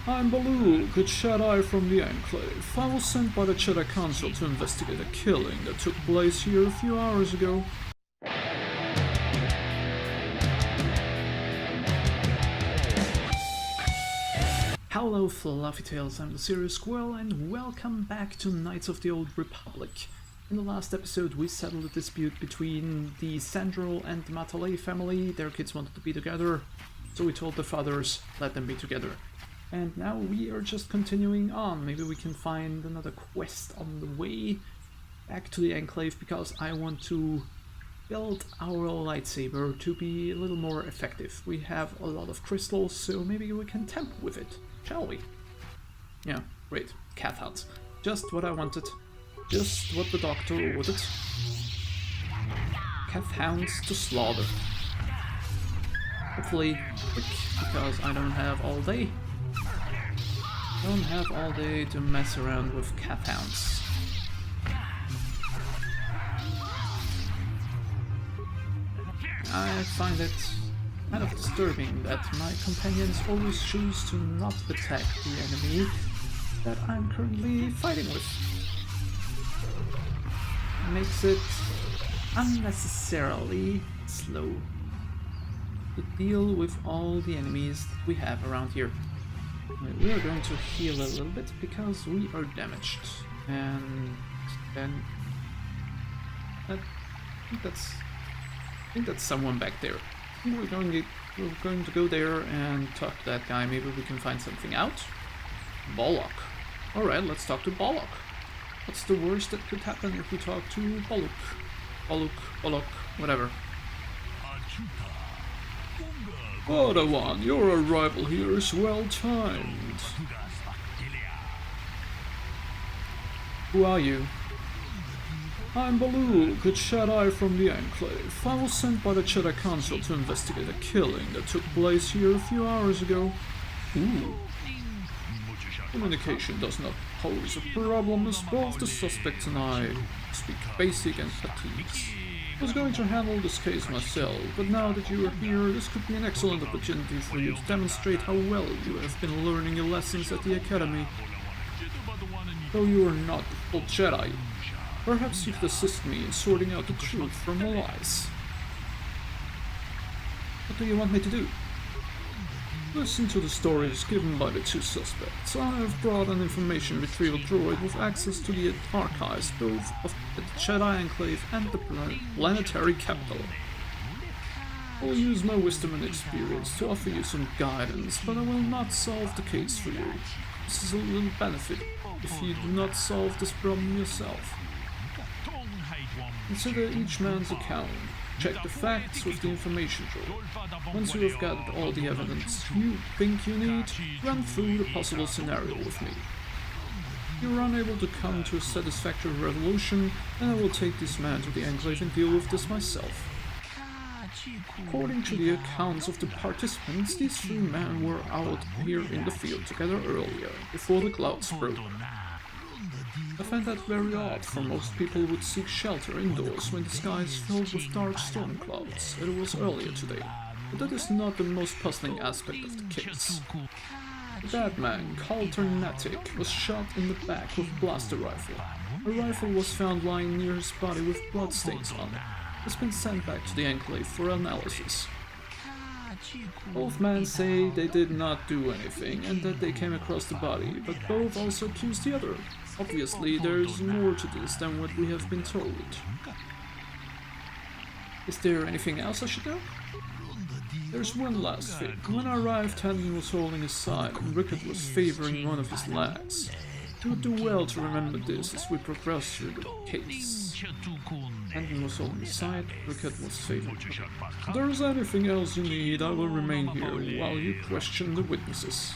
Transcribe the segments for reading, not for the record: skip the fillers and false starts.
I'm Baloo, good Jedi from the Enclave. I was sent by the Jedi Council to investigate a killing that took place here a few hours ago. Hello Fluffy Tails, I'm the Sherlock Squirrel and welcome back to Knights of the Old Republic. In the last episode we settled a dispute between the Sandro and the Matalay family. Their kids wanted to be together, so we told the fathers, let them be together. And now we are just continuing on. Maybe we can find another quest on the way back to the Enclave, because I want to build our lightsaber to be a little more effective. We have a lot of crystals, so maybe we can tamper with it, shall we? Yeah, great. Cat hunts. Just what I wanted. Just what the doctor ordered. Cat hounds to slaughter. Hopefully quick, because I don't have all day. Don't have all day to mess around with cat hounds. I find it kind of disturbing that my companions always choose to not attack the enemy that I'm currently fighting with. It makes it unnecessarily slow to deal with all the enemies that we have around here. We are going to heal a little bit because we are damaged, and then I think that's someone back there. We're going to go there and talk to that guy. Maybe we can find something out. Bollock. All right, let's talk to Bollock. What's the worst that could happen if we talk to Bollock? Bollock, whatever. Padawan, your arrival here is well timed. Who are you? I'm Baloo, good Jedi from the Enclave. I was sent by the Jedi Council to investigate a killing that took place here a few hours ago. Ooh. Communication does not pose a problem, as both the suspects and I speak basic and fatigues. I was going to handle this case myself, but now that you are here, this could be an excellent opportunity for you to demonstrate how well you have been learning your lessons at the Academy. Though you are not the full Jedi, perhaps you could assist me in sorting out the truth from the lies. What do you want me to do? Listen to the stories given by the two suspects. I have brought an information retrieval droid with access to the archives both of the Jedi Enclave and the planetary capital. I will use my wisdom and experience to offer you some guidance, but I will not solve the case for you. This is a little benefit if you do not solve this problem yourself. Consider each man's account. Check the facts with the information drawer. Once you have gathered all the evidence you think you need, run through the possible scenario with me. If you are unable to come to a satisfactory resolution, then I will take this man to the Enclave and deal with this myself. According to the accounts of the participants, these three men were out here in the field together earlier, before the clouds broke. I find that very odd, for most people would seek shelter indoors when the sky is filled with dark storm clouds, as it was earlier today. But that is not the most puzzling aspect of the case. The bad man, Kalternatic, was shot in the back with a blaster rifle. A rifle was found lying near his body with bloodstains on it. It's been sent back to the Enclave for analysis. Both men say they did not do anything and that they came across the body, but both also accuse the other. Obviously, there is more to this than what we have been told. Is there anything else I should know? There's one last thing. When I arrived, Tandon was holding his side and Rickett was favoring one of his legs. You would do well to remember this as we progress through the case. Tandon was holding his side, Rickett was favoring. If there is anything else you need, I will remain here while you question the witnesses.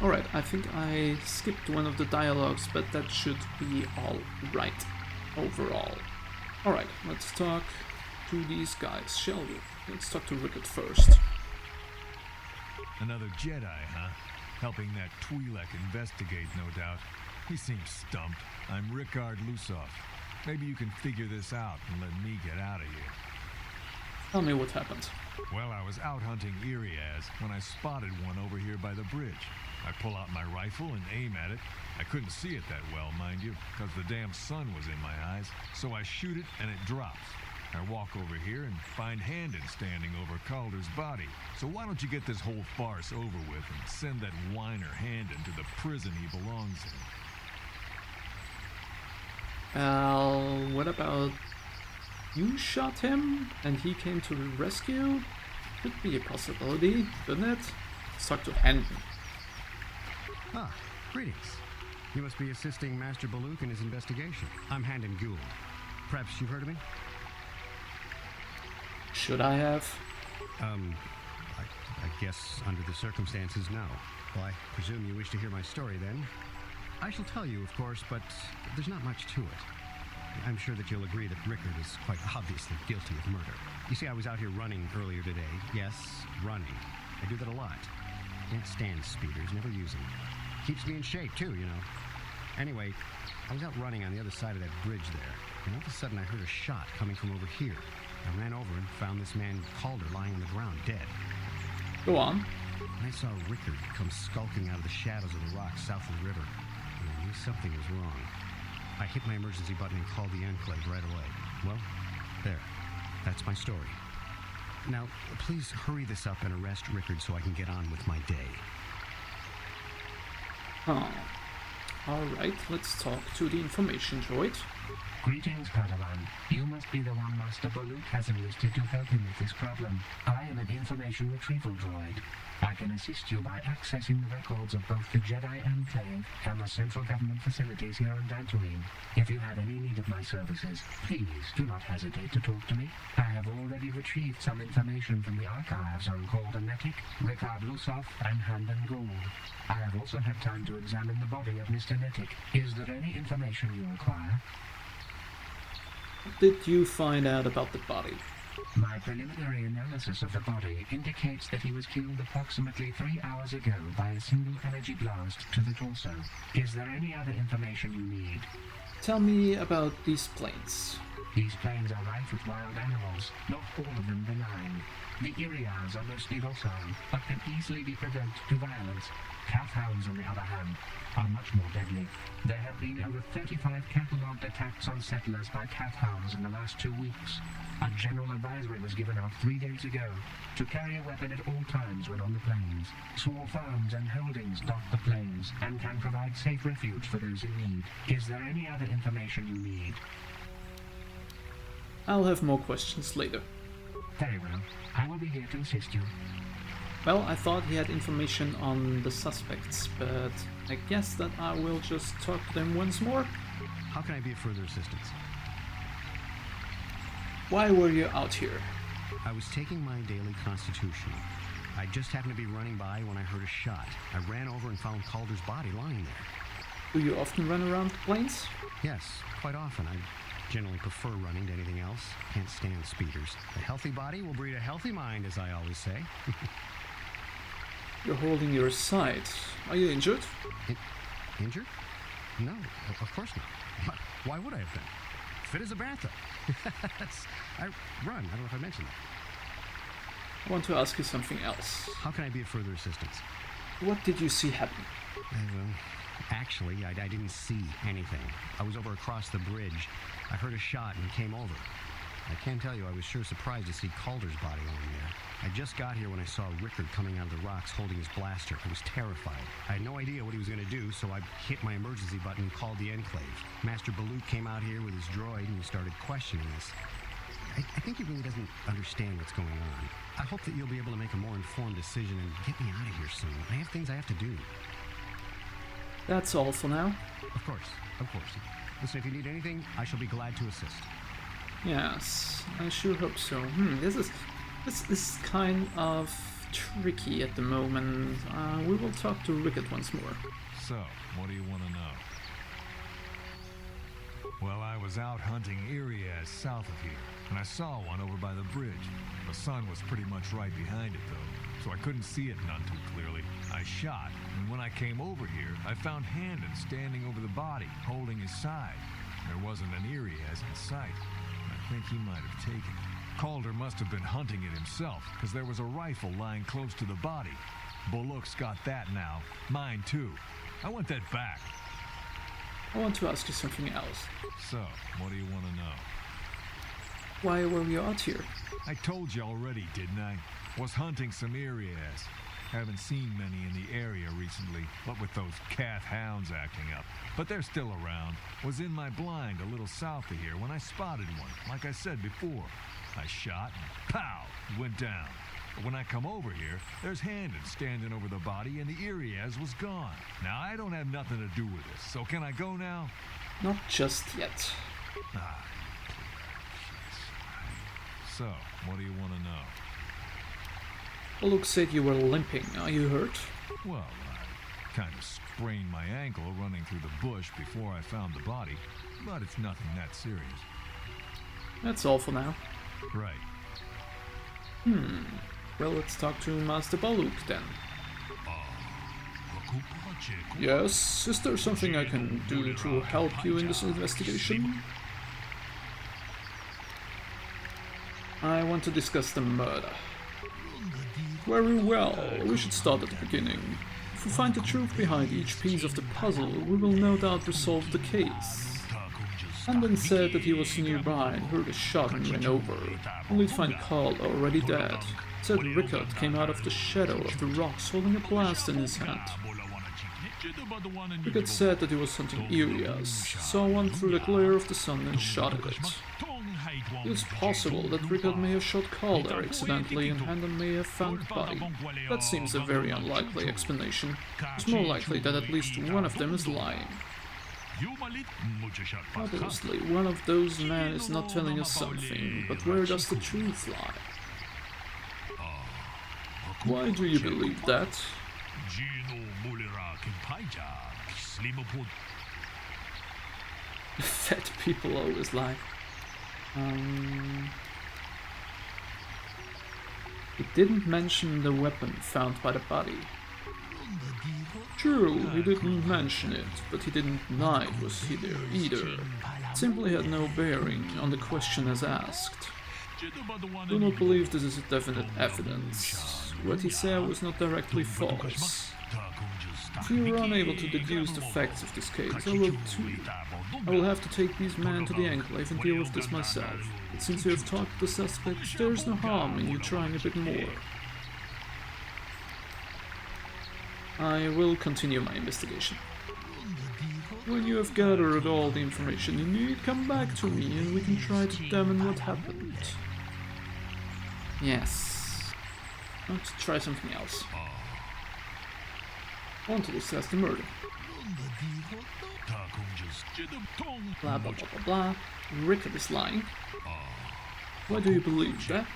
Alright, I think I skipped one of the dialogues, but that should be alright overall. Alright, let's talk to these guys, shall we? Let's talk to Rickett first. Another Jedi, huh? Helping that Twi'lek investigate, no doubt. He seems stumped. I'm Rickard Lusoff. Maybe you can figure this out and let me get out of here. Tell me what happened. Well, I was out hunting Iriaz when I spotted one over here by the bridge. I pull out my rifle and aim at it. I couldn't see it that well, mind you, because the damn sun was in my eyes. So I shoot it and it drops. I walk over here and find Handon standing over Calder's body. So why don't you get this whole farce over with and send that whiner Handon to the prison he belongs in? Well, what about you shot him and he came to the rescue? Could be a possibility, couldn't it? Let's talk to Handon. Ah, greetings. You must be assisting Master Baluk in his investigation. I'm Handon Gould. Perhaps you've heard of me? Should I have? I guess under the circumstances, no. Well, I presume you wish to hear my story, then. I shall tell you, of course, but there's not much to it. I'm sure that you'll agree that Rickard is quite obviously guilty of murder. You see, I was out here running earlier today. Yes, running. I do that a lot. Can't stand speeders, never use them. Keeps me in shape, too, you know. Anyway, I was out running on the other side of that bridge there, and all of a sudden I heard a shot coming from over here. I ran over and found this man Calder lying on the ground, dead. Go on. And I saw Rickard come skulking out of the shadows of the rocks south of the river, and I knew something was wrong. I hit my emergency button and called the Enclave right away. Well, there. That's my story. Now, please hurry this up and arrest Rickard so I can get on with my day. Oh. Alright, let's talk to the information droid. Greetings, Padawan. You must be the one Master Baluk has enlisted to help him with this problem. I am an information retrieval droid. I can assist you by accessing the records of both the Jedi Enclave and the central government facilities here on Dantooine. If you have any need of my services, please do not hesitate to talk to me. I have already retrieved some information from the archives on Calder Netic, Rickard Lusov, and Handon Gould. I have also had time to examine the body of Mr. Netic. Is there any information you require? What did you find out about the body? My preliminary analysis of the body indicates that he was killed approximately 3 hours ago by a single energy blast to the torso. Is there any other information you need? Tell me about these planes. These plains are rife with wild animals, not all of them benign. The Irias are mostly docile, but can easily be provoked to violence. Cat-hounds, on the other hand, are much more deadly. There have been over 35 catalogued attacks on settlers by cat-hounds in the last 2 weeks. A general advisory was given out 3 days ago to carry a weapon at all times when on the plains. Small farms and holdings dot the plains and can provide safe refuge for those in need. Is there any other information you need? I'll have more questions later. Very well. I will be here to assist you. Well, I thought he had information on the suspects, but I guess that I will just talk to them once more. How can I be of further assistance? Why were you out here? I was taking my daily constitutional. I just happened to be running by when I heard a shot. I ran over and found Calder's body lying there. Do you often run around the plains? Yes, quite often. I generally prefer running to anything else. Can't stand speeders. A healthy body will breed a healthy mind, as I always say. You're holding your side. Are you injured? Injured? No, of course not. Why would I have been? Fit as a bathtub. I run. I don't know if I mentioned that. I want to ask you something else. How can I be of further assistance? What did you see happen? Actually, I didn't see anything. I was over across the bridge. I heard a shot and came over. I can't tell you, I was sure surprised to see Calder's body lying there. I just got here when I saw Rickard coming out of the rocks holding his blaster. I was terrified. I had no idea what he was going to do, so I hit my emergency button and called the Enclave. Master Baluk came out here with his droid and he started questioning us. I think he really doesn't understand what's going on. I hope that you'll be able to make a more informed decision and get me out of here soon. I have things I have to do. That's all for now. Of course. Listen, if you need anything, I shall be glad to assist. Yes, I sure hope so. This is kind of tricky at the moment. We will talk to Rickard once more. So, what do you want to know? Well, I was out hunting Iriaz south of here, and I saw one over by the bridge. The sun was pretty much right behind it, though, so I couldn't see it none too clearly. I shot, and when I came over here, I found Handon standing over the body, holding his side. There wasn't an Iriaz in sight. I think he might have taken it. Calder must have been hunting it himself, because there was a rifle lying close to the body. Bullock's got that now. Mine too. I want that back. I want to ask you something else. So, what do you want to know? Why were you out here? I told you already, didn't I? Was hunting some areas. Haven't seen many in the area recently, what with those cat hounds acting up. But they're still around. Was in my blind a little south of here when I spotted one, like I said before. I shot and pow, it went down. But when I come over here, there's Handon standing over the body and the Iriaz was gone. Now, I don't have nothing to do with this, so can I go now? Not just yet. Ah, so, what do you want to know? Bullock said you were limping. Are you hurt? Well, I kind of sprained my ankle running through the bush before I found the body, but it's nothing that serious. That's all for now. Right. Well, let's talk to Master Bullock then. Yes, is there something I can do to help you in this investigation? I want to discuss the murder. Very well, we should start at the beginning. If we find the truth behind each piece of the puzzle, we will no doubt resolve the case. Handon said that he was nearby and heard a shot and ran over, only to find Carl already dead. Said Rickard came out of the shadow of the rocks holding a blast in his hand. Rickard said that he was hunting Iriaz, saw one through the glare of the sun and shot at it. It's possible that Rickard may have shot Calder accidentally and Handon may have found the body. That seems a very unlikely explanation. It's more likely that at least one of them is lying. Obviously, one of those men is not telling us something, but where does the truth lie? Why do you believe that? Fat people always lie. It didn't mention the weapon found by the body. True, he didn't mention it, but he didn't deny it was there either. It simply had no bearing on the question as asked. Do not believe this is a definite evidence. What he said was not directly false. If you are unable to deduce the facts of this case, I will too. I will have to take these men to the Enclave and deal with this myself. But since you have talked to the suspects, there is no harm in you trying a bit more. I will continue my investigation. When you have gathered all the information you need, come back to me and we can try to determine what happened. Yes. I want to try something else. I want to discuss the murder. Blah blah blah blah blah. Rickard is lying. Why do you believe that?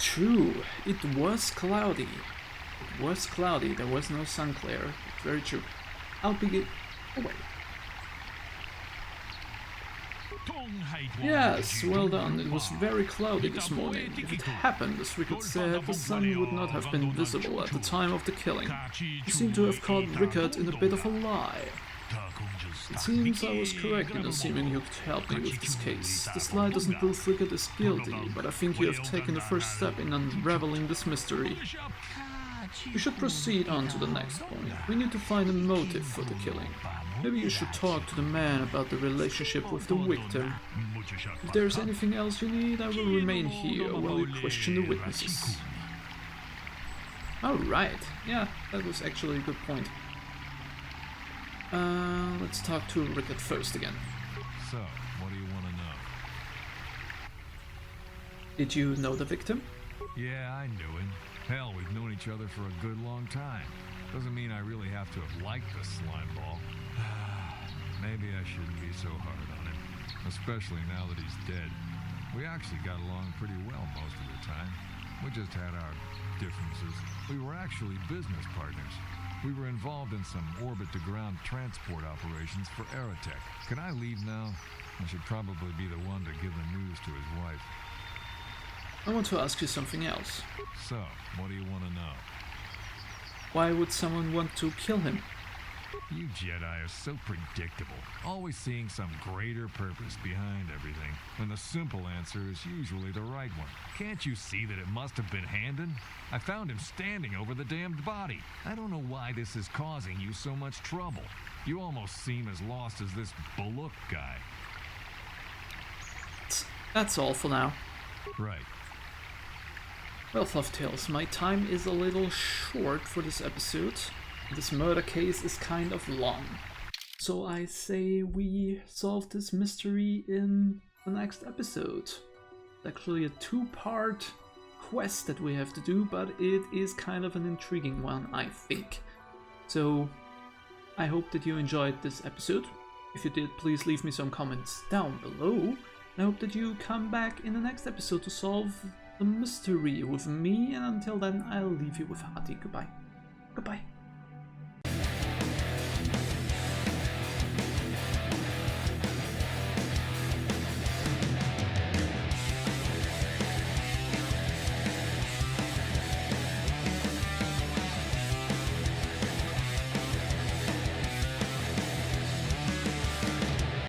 True, it was cloudy. It was cloudy, there was no sun glare. Very true. I'll begin. Oh wait. Yes, well done. It was very cloudy this morning. If it happened, as Rickard said, the sun would not have been visible at the time of the killing. You seem to have caught Rickard in a bit of a lie. It seems I was correct in assuming you could help me with this case. This lie doesn't prove Rickard is guilty, but I think you have taken the first step in unraveling this mystery. We should proceed on to the next point. We need to find a motive for the killing. Maybe you should talk to the man about the relationship with the victim. If there's anything else you need, I will remain here while you question the witnesses. Alright, yeah, that was actually a good point. Let's talk to Rickard first again. So, what do you want to know? Did you know the victim? Yeah, I knew him. Hell, we've known each other for a good long time. Doesn't mean I really have to have liked the slime ball. Maybe I shouldn't be so hard on him, especially now that he's dead. We actually got along pretty well most of the time. We just had our differences. We were actually business partners. We were involved in some orbit-to-ground transport operations for Aerotech. Can I leave now? I should probably be the one to give the news to his wife. I want to ask you something else. So, what do you want to know? Why would someone want to kill him? You Jedi are so predictable, always seeing some greater purpose behind everything, when the simple answer is usually the right one. Can't you see that it must have been Handon? I found him standing over the damned body. I don't know why this is causing you so much trouble. You almost seem as lost as this Bullock guy. That's all for now. Right. Well, Fluff Tales, my time is a little short for this episode. This murder case is kind of long. So I say we solve this mystery in the next episode. It's actually a two-part quest that we have to do, but it is kind of an intriguing one, I think. So I hope that you enjoyed this episode. If you did, please leave me some comments down below. I hope that you come back in the next episode to solve the mystery with me, and until then I'll leave you with a hearty goodbye. Goodbye.